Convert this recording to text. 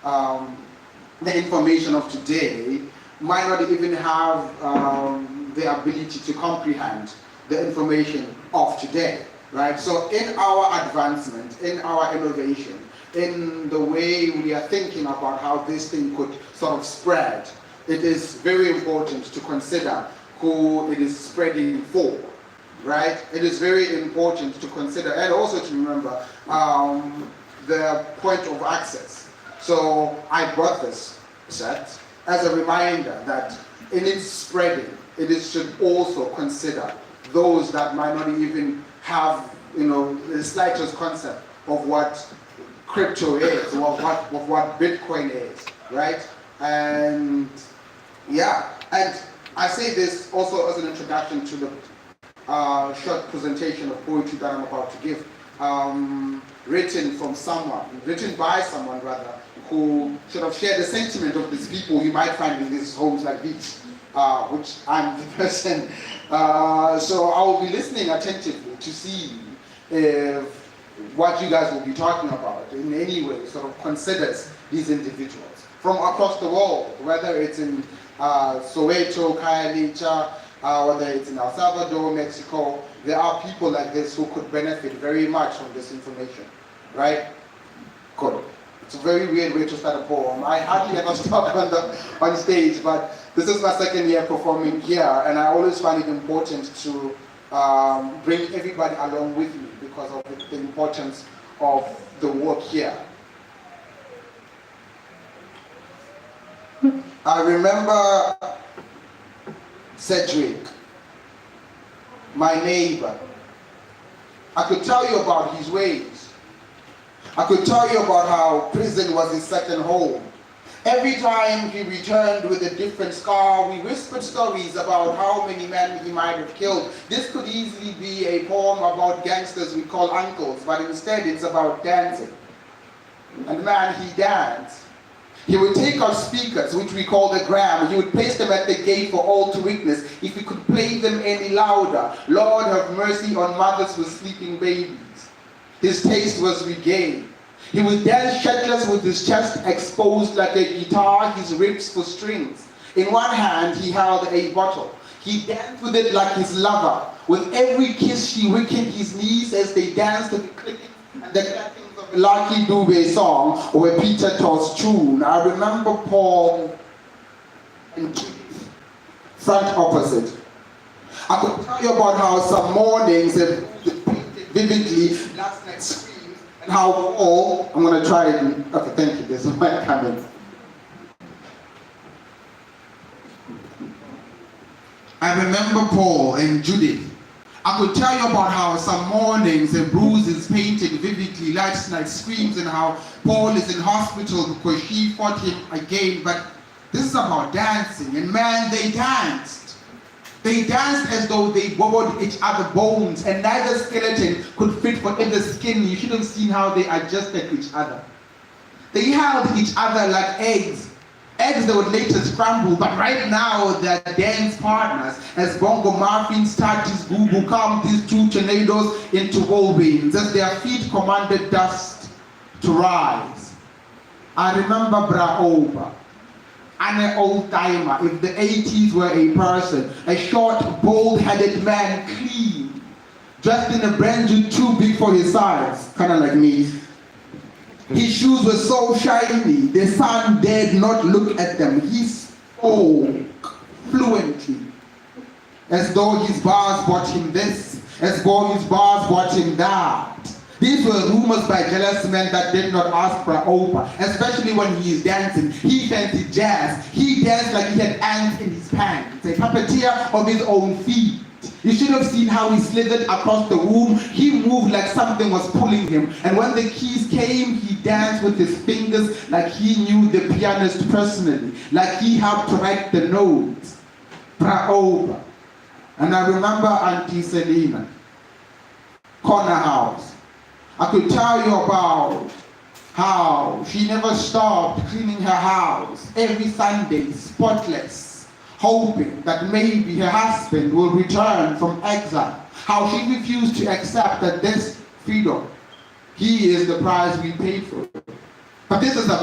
the information of today might not even have the ability to comprehend the information of today, right? So in our advancement, in our innovation, in the way we are thinking about how this thing could sort of spread, it is very important to consider who it is spreading for, right? It is very important to consider and also to remember the point of access. So I brought this set as a reminder that in its spreading, should also consider those that might not even have, the slightest concept of what crypto is, or what Bitcoin is, right? And yeah, and I say this also as an introduction to the short presentation of poetry that I'm about to give, written by someone rather, who sort of shared the sentiment of these people you might find in these homes like these, which I'm the person. So I will be listening attentively to see if what you guys will be talking about in any way sort of considers these individuals from across the world, whether it's in Soweto, Kayalicha, whether it's in El Salvador, Mexico. There are people like this who could benefit very much from this information, right? Good. It's a very weird way to start a poem. I hardly ever talk on stage, but this is my second year performing here, and I always find it important to bring everybody along with me because of the importance of the work here. I remember Cedric, my neighbor. I could tell you about his ways. I could tell you about how prison was his second home. Every time he returned with a different scar, we whispered stories about how many men he might have killed. This could easily be a poem about gangsters we call uncles, but instead it's about dancing. And man, he danced. He would take our speakers, which we call the gram, he would place them at the gate for all to witness. If he could play them any louder, Lord have mercy on mothers with sleeping babies. His taste was regained. He would dance shirtless with his chest exposed like a guitar, his ribs for strings. In one hand, he held a bottle. He danced with it like his lover. With every kiss, she weakened his knees as they danced to the clicking and the clapping of a Lucky Dube song or a Peter Tosh tune. I remember Paul and Keith, front opposite. I could tell you about how some mornings vividly last night's scream and how all, I'm going to try it. Okay, thank you, this is my comment. I remember Paul and Judith. I could tell you about how some mornings and bruises painted vividly last night's screams and how Paul is in hospital because she fought him again. But this is about dancing, and man, they danced. They danced as though they wobbled each other bones, and neither skeleton could fit for either skin. You should have seen how they adjusted each other. They held each other like eggs that would later scramble, but right now they're dance partners. As Bongo Marfin started his boo-boo, calmed these two tornadoes into whirlwinds, as their feet commanded dust to rise. I remember Bra Oba, an old timer. If the 80s were a person, a short, bald-headed man, clean, dressed in a brand new too big for his size, kind of like me. His shoes were so shiny, the sun dared not look at them. He spoke fluently, as though his bars brought him this, as though his bars brought him that. These were rumors by jealous men that did not ask for Opa, especially when he is dancing. He fancied jazz. He danced like he had ants in his pants, a puppeteer of his own feet. You should have seen how he slithered across the room. He moved like something was pulling him. And when the keys came, he danced with his fingers like he knew the pianist personally, like he helped to write the notes. Praoba. And I remember Auntie Selena, corner house. I could tell you about how she never stopped cleaning her house every Sunday, spotless, hoping that maybe her husband will return from exile. How she refused to accept that this freedom, he is the price we paid for. But this is about